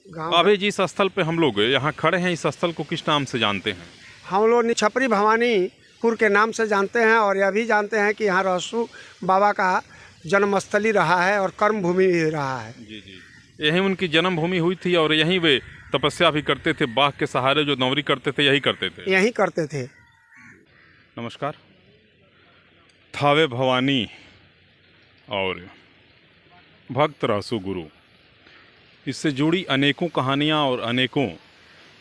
गाँव। अभी जिस स्थल पे हम लोग यहाँ खड़े हैं, इस स्थल को किस नाम से जानते हैं? हम लोग निछपरी भवानीपुर के नाम से जानते हैं और यह भी जानते हैं कि यहाँ रहसु बाबा का जन्मस्थली रहा है और कर्म भूमि भी रहा है। जी जी, यहीं उनकी जन्मभूमि हुई थी और यहीं वे तपस्या भी करते थे। बाघ के सहारे जो नौकरी करते थे, यही करते थे। यही करते थे। नमस्कार। थावे भवानी और भक्त रहसु गुरु, इससे जुड़ी अनेकों कहानियाँ और अनेकों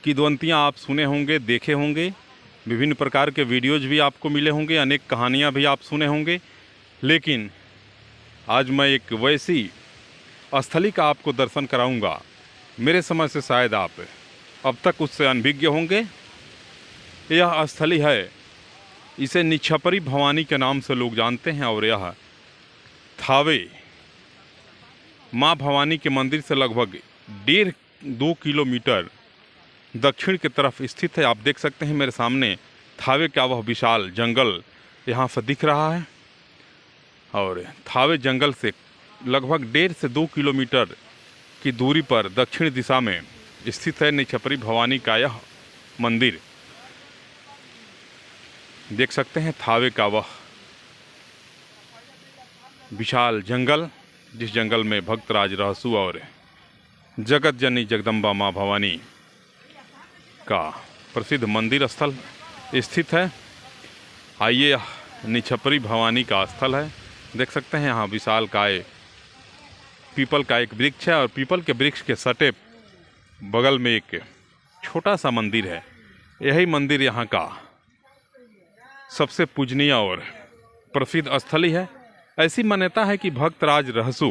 किंवदंतियाँ आप सुने होंगे, देखे होंगे। विभिन्न प्रकार के वीडियोज भी आपको मिले होंगे, अनेक कहानियाँ भी आप सुने होंगे। लेकिन आज मैं एक वैसी स्थली का आपको दर्शन कराऊंगा, मेरे समझ से शायद आप अब तक उससे अनभिज्ञ होंगे। यह स्थली है, इसे निछपरी भवानी के नाम से लोग जानते हैं और यह थावे माँ भवानी के मंदिर से लगभग 1.5-2 किलोमीटर दक्षिण की तरफ स्थित है। आप देख सकते हैं मेरे सामने थावे का वह विशाल जंगल यहाँ से दिख रहा है और थावे जंगल से लगभग 1.5 से 2 किलोमीटर की दूरी पर दक्षिण दिशा में स्थित है निछपरी भवानी का यह मंदिर। देख सकते हैं थावे का वह विशाल जंगल, जिस जंगल में भक्तराज रहसु और जगत जननी जगदम्बा माँ भवानी का प्रसिद्ध मंदिर स्थल स्थित है। आइए, निछपरी भवानी का स्थल है। देख सकते हैं यहाँ विशाल काय पीपल का एक वृक्ष है और पीपल के वृक्ष के सटे बगल में एक छोटा सा मंदिर है। यही मंदिर यहाँ का सबसे पूजनीय और प्रसिद्ध स्थली है। ऐसी मान्यता है कि भक्तराज रहसु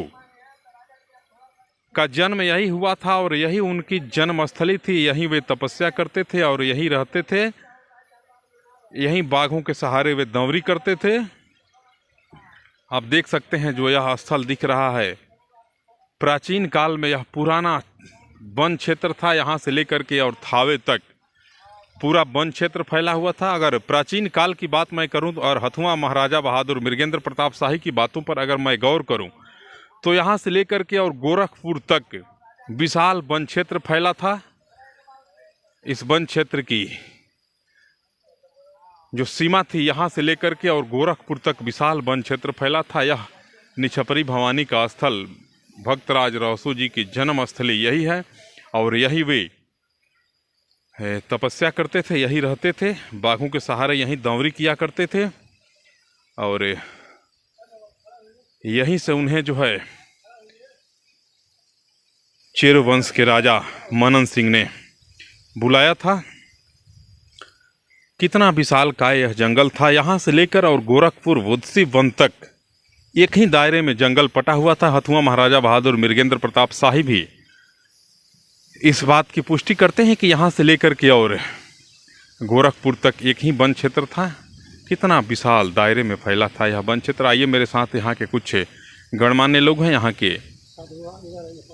का जन्म यही हुआ था और यही उनकी जन्मस्थली थी। यहीं वे तपस्या करते थे और यहीं रहते थे। यहीं बाघों के सहारे वे दंवरी करते थे। आप देख सकते हैं जो यह स्थल दिख रहा है, प्राचीन काल में यह पुराना वन क्षेत्र था। यहाँ से लेकर के और थावे तक पूरा वन क्षेत्र फैला हुआ था। अगर प्राचीन काल की बात मैं करूं और हथुआ महाराजा बहादुर मृगेंद्र प्रताप शाही की बातों पर अगर मैं गौर करूं तो यहाँ से लेकर के और गोरखपुर तक विशाल वन क्षेत्र फैला था। इस वन क्षेत्र की जो सीमा थी, यहाँ से लेकर के और गोरखपुर तक विशाल वन क्षेत्र फैला था। यह निछपरी भवानी का स्थल, भक्तराज रहसु जी की जन्मस्थली यही है और यही वे तपस्या करते थे, यही रहते थे। बाघों के सहारे यहीं दंवरी किया करते थे और यहीं से उन्हें जो है चेरो वंश के राजा मनन सिंह ने बुलाया था। कितना विशाल काय यह जंगल था। यहाँ से लेकर और गोरखपुर वुदसी वन तक एक ही दायरे में जंगल पटा हुआ था। हथुआ महाराजा बहादुर मृगेंद्र प्रताप शाही भी इस बात की पुष्टि करते हैं कि यहाँ से लेकर के और गोरखपुर तक एक ही वन क्षेत्र था। कितना विशाल दायरे में फैला था यह वन क्षेत्र। आइए मेरे साथ यहाँ के कुछ गणमान्य लोग हैं, यहाँ के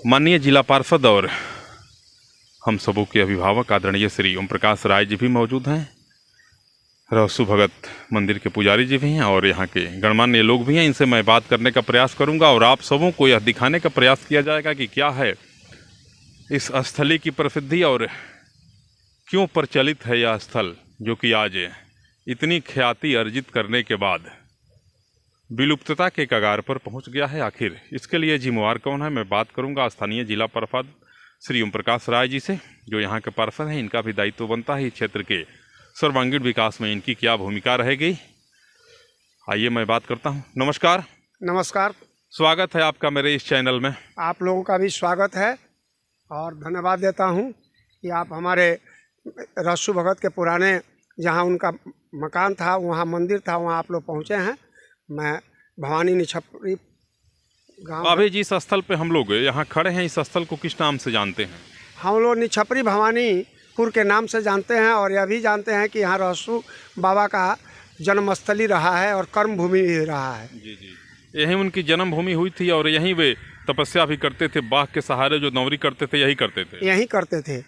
माननीय जिला पार्षद और हम सबों के अभिभावक आदरणीय श्री ओम प्रकाश राय जी भी मौजूद हैं। रहसु भगत मंदिर के पुजारी जी भी हैं और यहाँ के गणमान्य लोग भी हैं। इनसे मैं बात करने का प्रयास करूँगा और आप सबों को यह दिखाने का प्रयास किया जाएगा कि क्या है इस स्थली की प्रसिद्धि और क्यों प्रचलित है यह स्थल, जो कि आज इतनी ख्याति अर्जित करने के बाद विलुप्तता के कगार पर पहुंच गया है। आखिर इसके लिए जिम्मेवार कौन है, मैं बात करूंगा स्थानीय जिला पार्षद श्री ओम प्रकाश राय जी से, जो यहाँ के पार्षद हैं। इनका भी दायित्व बनता है इस क्षेत्र के सर्वांगीण विकास में इनकी क्या भूमिका रहेगी। आइए मैं बात करता हूँ। नमस्कार। नमस्कार, स्वागत है आपका मेरे इस चैनल में। आप लोगों का भी स्वागत है और धन्यवाद देता हूँ कि आप हमारे रहसु भगत के पुराने जहाँ उनका मकान था, वहाँ मंदिर था, वहाँ आप लोग पहुँचे हैं। मैं भवानी निछपरी गाँव। अभी जिस स्थल पे हम लोग यहाँ खड़े हैं, इस स्थल को किस नाम से जानते हैं? हम लोग निछपरी भवानीपुर के नाम से जानते हैं और यह भी जानते हैं कि यहाँ रहसु बाबा का जन्मस्थली रहा है और कर्म भूमि भी रहा है। जी जी, यहीं उनकी जन्मभूमि हुई थी और यहीं वे तपस्या भी करते थे। बाघ के सहारे जो नौकरी करते थे, यही करते थे। यही करते थे।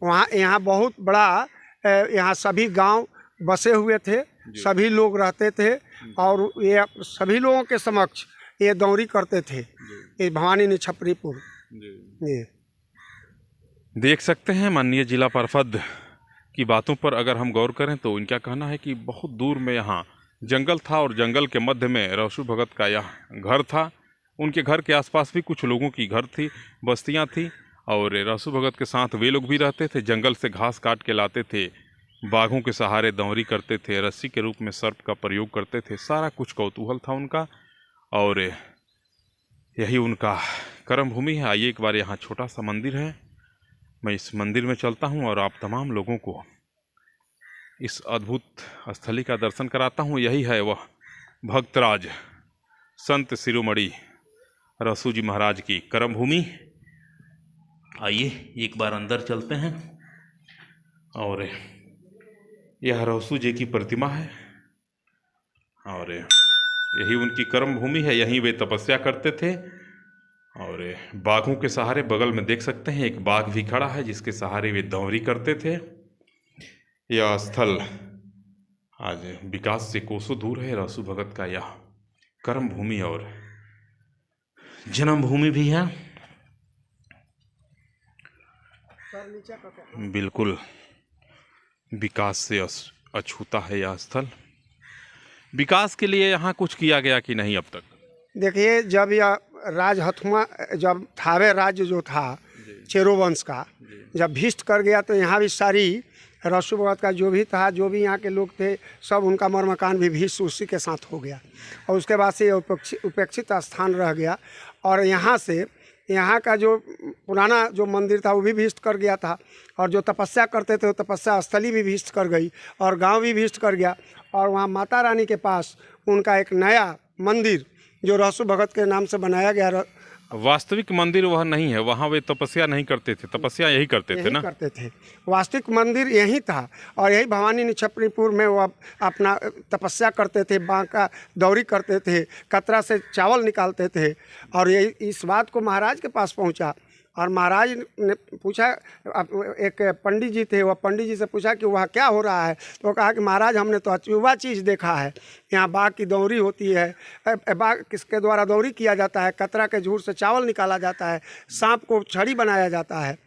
वहाँ यहाँ बहुत बड़ा यहाँ सभी गांव बसे हुए थे, सभी लोग रहते थे और ये सभी लोगों के समक्ष ये दौरी करते थे। ये भवानी निछपरीपुर। जी। देख सकते हैं माननीय जिला पार्षद की बातों पर अगर हम गौर करें तो इनका कहना है कि बहुत दूर में यहाँ जंगल था और जंगल के मध्य में रहसू भगत का यह घर था। उनके घर के आसपास भी कुछ लोगों की घर थी, बस्तियाँ थी, और रहसू भगत के साथ वे लोग भी रहते थे। जंगल से घास काट के लाते थे, बाघों के सहारे दौरी करते थे, रस्सी के रूप में सर्प का प्रयोग करते थे। सारा कुछ कौतूहल था उनका और यही उनका कर्म भूमि है। आइए एक बार यहाँ छोटा सा मंदिर है, मैं इस मंदिर में चलता हूँ और आप तमाम लोगों को इस अद्भुत स्थली का दर्शन कराता हूँ। यही है वह भक्तराज संत शिरोमणि रहसू जी महाराज की कर्म भूमि। आइए एक बार अंदर चलते हैं और यह रहसू जी की प्रतिमा है और यही उनकी कर्म भूमि है। यहीं वे तपस्या करते थे और बाघों के सहारे, बगल में देख सकते हैं एक बाघ भी खड़ा है जिसके सहारे वे दौरी करते थे। यह स्थल आज विकास से कोसों दूर है। रहसू भगत का यह कर्म भूमि और जन्म भूमि भी है। बिल्कुल विकास से अछूता है यह स्थल। विकास के लिए यहाँ कुछ किया गया कि नहीं अब तक? देखिए, जब यह राज हथुआ, जब थावे राज्य जो था चेरो वंश का, जब भीष्ट कर गया तो यहाँ भी सारी रहसू भगत का जो भी था, जो भी यहाँ के लोग थे, सब उनका मकान भी भीष्ट उसी के साथ हो गया और उसके बाद से उपेक्षित स्थान रह गया। और यहाँ से यहाँ का जो पुराना जो मंदिर था वो भी भीष्ट कर गया था और जो तपस्या करते थे वो तपस्या स्थली भी भीष्ट कर गई और गांव भी भीष्ट कर गया। और वहाँ माता रानी के पास उनका एक नया मंदिर जो रहसू भगत के नाम से बनाया गया। वास्तविक मंदिर वह नहीं है, वहाँ वे तपस्या नहीं करते थे, तपस्या यही करते थे ना? करते थे। वास्तविक मंदिर यही था और यही भवानी निछपरीपुर में वो अपना तपस्या करते थे, बांका दौरी करते थे, कतरा से चावल निकालते थे। और यही इस बात को महाराज के पास पहुंचा और महाराज ने पूछा, एक पंडित जी थे, वह पंडित जी से पूछा कि वह क्या हो रहा है। तो वो कहा कि महाराज हमने तो अचूबा चीज़ देखा है, यहाँ बाघ की दौरी होती है, बाघ किसके द्वारा दौरी किया जाता है, कतरा के झूर से चावल निकाला जाता है, सांप को छड़ी बनाया जाता है।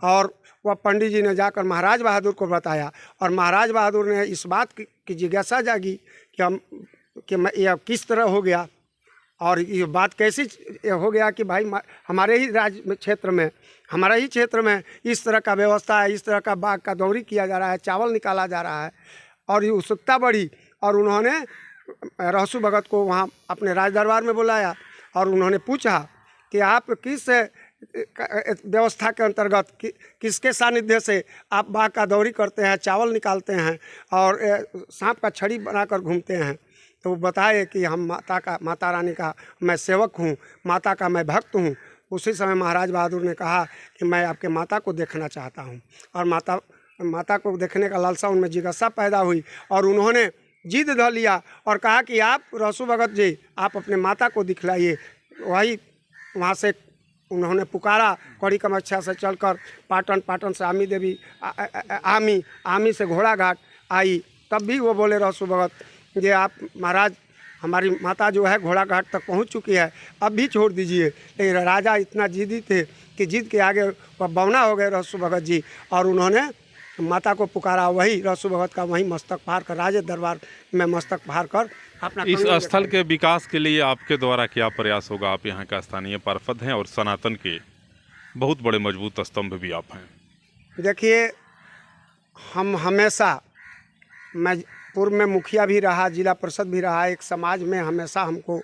और वह पंडित जी ने जाकर महाराज बहादुर को बताया और महाराज बहादुर ने इस बात की जिज्ञासा जागी कि मैं यह किस तरह हो गया और ये बात कैसी हो गया कि भाई हमारे ही राज्य क्षेत्र में, हमारे ही क्षेत्र में इस तरह का व्यवस्था है, इस तरह का बाघ का दौरी किया जा रहा है, चावल निकाला जा रहा है। और ये उत्सुकता बढ़ी और उन्होंने रहसू भगत को वहाँ अपने राज दरबार में बुलाया और उन्होंने पूछा कि आप किस व्यवस्था के अंतर्गत किसके सानिध्य से आप बाघ का दौरी करते हैं, चावल निकालते हैं और सांप का छड़ी बनाकर घूमते हैं। तो वो बताए कि हम माता रानी का मैं सेवक हूँ, माता का मैं भक्त हूँ। उसी समय महाराज बहादुर ने कहा कि मैं आपके माता को देखना चाहता हूँ और माता को देखने का लालसा उनमें जिज्ञासा पैदा हुई और उन्होंने जिद धर लिया और कहा कि आप रहसू भगत जी आप अपने माता को दिखलाइए। वही वहाँ से उन्होंने पुकारा, कड़ी कामाख्या से चलकर पाटन से आमी देवी, आमी से घोड़ा घाट आई। तब भी वो बोले रहसू भगत ये आप महाराज हमारी माता जो है घोड़ा घाट तक पहुंच चुकी है, अब भी छोड़ दीजिए। लेकिन राजा इतना जिद्दी थे कि जिद के आगे वह बवना हो गए रहसू भगत जी और उन्होंने माता को पुकारा। वही रहसू भगत का वहीं मस्तक फाड़ कर, राज दरबार में मस्तक फाड़ कर अपना इस स्थल के विकास के लिए आपके द्वारा क्या प्रयास होगा? आप यहाँ का स्थानीय पार्षद हैं और सनातन के बहुत बड़े मजबूत स्तंभ भी आप हैं। देखिए, हम हमेशा, मैं पूर्व में मुखिया भी रहा, जिला परिषद भी रहा, एक समाज में हमेशा हमको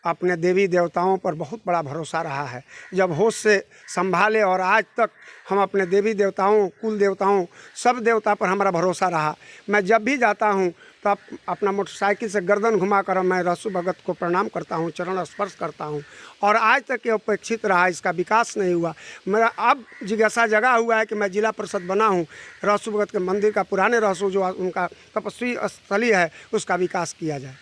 अपने देवी देवताओं पर बहुत बड़ा भरोसा रहा है। जब होश से संभाले और आज तक हम अपने देवी देवताओं, कुल देवताओं, सब देवता पर हमारा भरोसा रहा। मैं जब भी जाता हूँ तो अपना मोटरसाइकिल से गर्दन घुमाकर मैं रहसू भगत को प्रणाम करता हूँ, चरण स्पर्श करता हूँ और आज तक ये उपेक्षित रहा, इसका विकास नहीं हुआ। मेरा अब जिज्ञासा जगा हुआ है कि मैं जिला परिषद बना हूँ, रहसू भगत के मंदिर का, पुराने रहसू जो उनका तपस्वी स्थली है, उसका विकास किया जाए।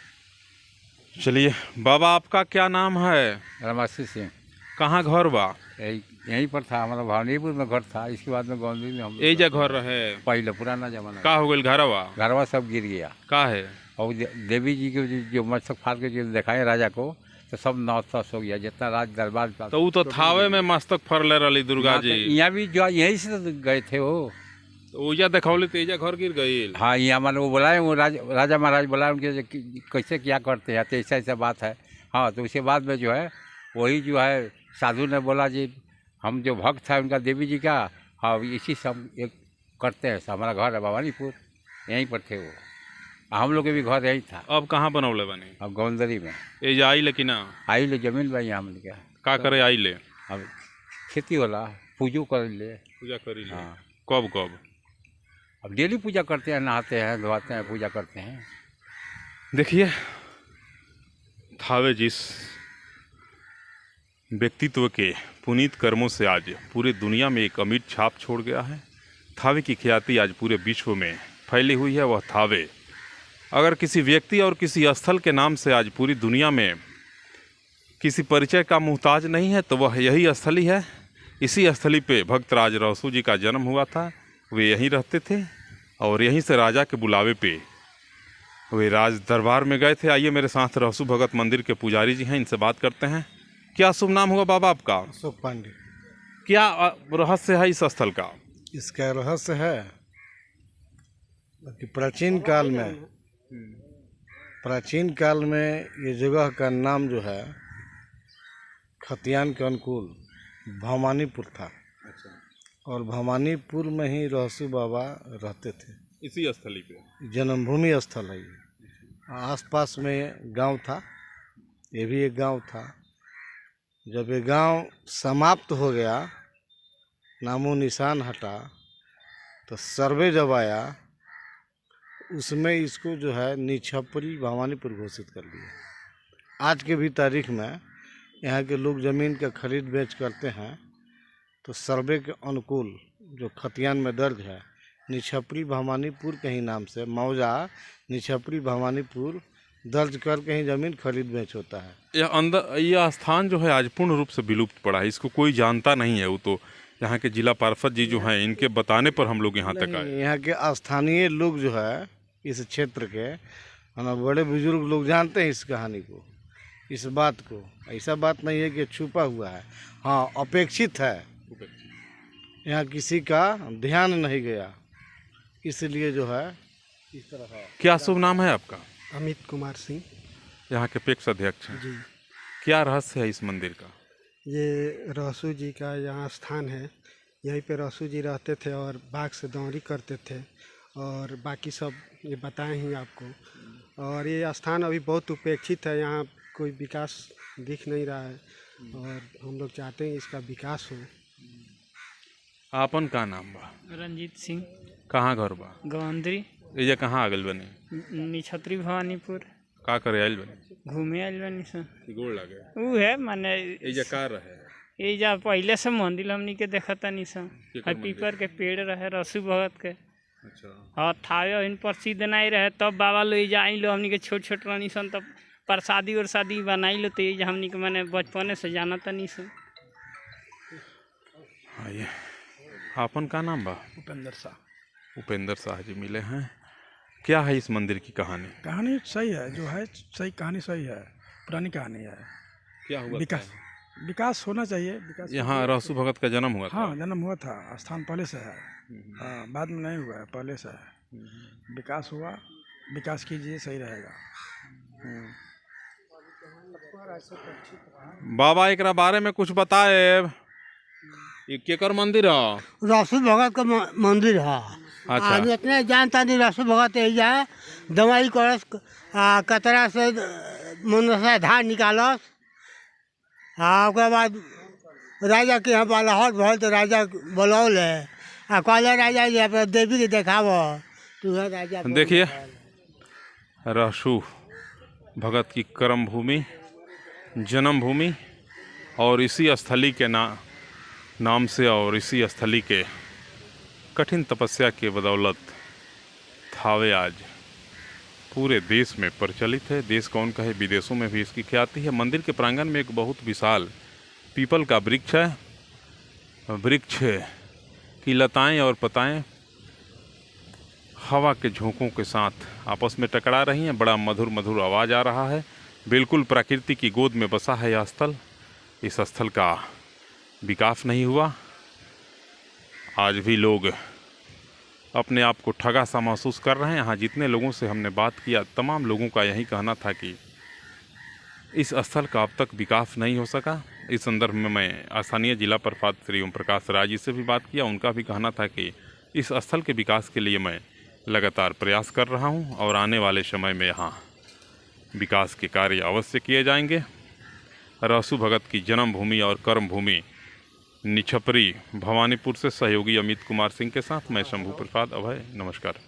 चलिए बाबा, आपका क्या नाम है? रमासी सिंह। कहाँ घर बा? यहीं पर था, हमारा भवानीपुर में घर था। इसके बाद में गोंदी में हम एजा घर रहे पहले पुराना जमाना। का हो गई घरवा? घरवा सब गिर गया। का है? और देवी जी के जो मस्तक फाड़ के जो दिखाए राजा को, तो सब नाश हो गया जितना राज दरबार का। तो वो तो थावे में मस्तक फरले रही दुर्गा जी। यहाँ भी जो यहीं से तो गए थे वो। तो ऊजा देखौली तो ईजा घर गिर गई। हाँ, यहाँ मान वो बुलाए, वो राजा महाराज बुलाए उनके कैसे क्या करते हैं, तो ऐसा ऐसा बात है। हाँ, तो उसके बाद में जो है वही जो है साधु ने बोला जी हम जो भक्त है उनका देवी जी का, हाँ इसी से हम एक करते हैं। हमारा घर है भवानीपुर, यहीं पर थे वो। हम लोग के भी घर यही था। अब कहाँ बनौले बने? अब गोंदरी में एजा आई लेकिन ना आई ले जमीन भाई हम क्या का करे आई ले? अब खेती होला, पूजो कर ले। पूजा करी ले। हाँ, कब कब? अब डेली पूजा करते हैं, नहाते हैं, धोआते हैं, पूजा करते हैं। देखिए थावे जिस व्यक्तित्व के पुनीत कर्मों से आज पूरे दुनिया में एक अमिट छाप छोड़ गया है। थावे की ख्याति आज पूरे विश्व में फैली हुई है। वह थावे अगर किसी व्यक्ति और किसी स्थल के नाम से आज पूरी दुनिया में किसी परिचय का मुहताज नहीं है तो वह यही स्थल ही है। इसी स्थली पे भक्त राज रहसू जी का जन्म हुआ था। वे यहीं रहते थे और यहीं से राजा के बुलावे पे वे राज दरबार में गए थे। आइए मेरे साथ रहसू भगत मंदिर के पुजारी जी हैं, इनसे बात करते हैं। क्या शुभ नाम होगा बाबा आपका? अशोक पांडे। क्या रहस्य है इस स्थल का? इसका रहस्य है कि प्राचीन काल में ये जगह का नाम जो है खतियान के अनुकूल भवानीपुर था। और भवानीपुर में ही रहसू बाबा रहते थे। इसी स्थली पे जन्मभूमि स्थल है ये। आसपास में गांव था, ये भी एक गांव था। जब ये गांव समाप्त हो गया, नामो निशान हटा, तो सर्वे जब आया उसमें इसको जो है निछपरी भवानीपुर घोषित कर दिया। आज के भी तारीख में यहाँ के लोग ज़मीन का खरीद बेच करते हैं तो सर्वे के अनुकूल जो खतियान में दर्ज है निछपरी भवानीपुर के ही नाम से मौजा निछपरी भवानीपुर दर्ज करके ही ज़मीन खरीद बेच होता है। यह स्थान जो है आज पूर्ण रूप से विलुप्त पड़ा है। इसको कोई जानता नहीं है। वो तो यहाँ के जिला पार्षद जी जो हैं इनके बताने पर हम लोग यहाँ तक आए। यहाँ के स्थानीय लोग जो है इस क्षेत्र के बड़े बुजुर्ग लोग जानते हैं इस कहानी को, इस बात को। ऐसा बात नहीं है कि छुपा हुआ है। हाँ, अपेक्षित है, यहाँ किसी का ध्यान नहीं गया, इसलिए जो है इस तरह है। क्या शुभ नाम है आपका? अमित कुमार सिंह। यहाँ के पेक्ष अध्यक्ष हैं जी। क्या रहस्य है इस मंदिर का? ये रहसू जी का यहाँ स्थान है। यहीं पे रहसू जी रहते थे और बाघ से दौरी करते थे और बाकी सब ये बताए ही आपको। और ये स्थान अभी बहुत उपेक्षित है, यहाँ कोई विकास दिख नहीं रहा है और हम लोग चाहते हैं इसका विकास हो। आपन का नाम बा? रंजीत सिंह। कहाँ घर बा? गोंदरी। एजा कहाँ आगल बने? निछत्री भवानीपुर। का करे आइल बने? घूमे आइल बनी सन। गोड़ लागे। ऊ है माने एजा का रहे? एजा पहले से मंदिर हमनी के देखता नहीं सन। केकर मंदिर? पीपर के पेड़ रहे रहसू भगत के। अच्छा। और थावे इन प्रसिद्ध नहीं रहे तब बाबा लो एजा आई लो हमनी के छोट छोट रहनी सन तब प्रसादी और शादी बनाई लो तो एजा हमनी के माने बचपने से जानता नहीं सन। आइए आपन का नाम बा? उपेंद्र शाह। उपेंद्र शाह जी मिले हैं। क्या है इस मंदिर की कहानी? कहानी सही है, जो है सही कहानी सही है, पुरानी कहानी है। क्या हुआ? विकास होना चाहिए। विकास यहाँ रहसू भगत का जन्म हुआ था। हाँ, जन्म हुआ था, स्थान पहले से है। हाँ, बाद में नहीं हुआ है, पहले से है। विकास हुआ, विकास कीजिए, सही रहेगा। बाबा एक बारे में कुछ बताए। ये केकर मंदिर है? रहसू भगत का मंदिर है। अच्छा। आज इतने जानता नहीं रहसू भगत एजा दवाई करस, कतरा से मनसा धान निकालस। ओकर बाद राजा के यहाँ बालाहट भल तो राजा बुलौले कहले राजा जी अपना देवी के देखाव तो राजा। देखिए रहसू भगत की कर्म भूमि, जन्मभूमि और इसी स्थली के नाम से और इसी स्थली के कठिन तपस्या के बदौलत थावे आज पूरे देश में प्रचलित है। देश कौन कहे, विदेशों में भी इसकी ख्याति है। मंदिर के प्रांगण में एक बहुत विशाल पीपल का वृक्ष है। वृक्ष की लताएं और पताएं हवा के झोंकों के साथ आपस में टकरा रही हैं। बड़ा मधुर मधुर आवाज़ आ रहा है। बिल्कुल प्रकृति की गोद में बसा है यह स्थल। इस स्थल का विकास नहीं हुआ। आज भी लोग अपने आप को ठगा सा महसूस कर रहे हैं। यहाँ जितने लोगों से हमने बात किया, तमाम लोगों का यही कहना था कि इस स्थल का अब तक विकास नहीं हो सका। इस संदर्भ में मैं स्थानीय जिला प्रपात श्री ओम प्रकाश राय जी से भी बात किया। उनका भी कहना था कि इस स्थल के विकास के लिए मैं लगातार प्रयास कर रहा हूं और आने वाले समय में यहाँ विकास के कार्य अवश्य किए जाएंगे। रहसु भगत की जन्मभूमि और कर्मभूमि निछपरी भवानीपुर से सहयोगी अमित कुमार सिंह के साथ मैं शंभू प्रसाद अभय, नमस्कार।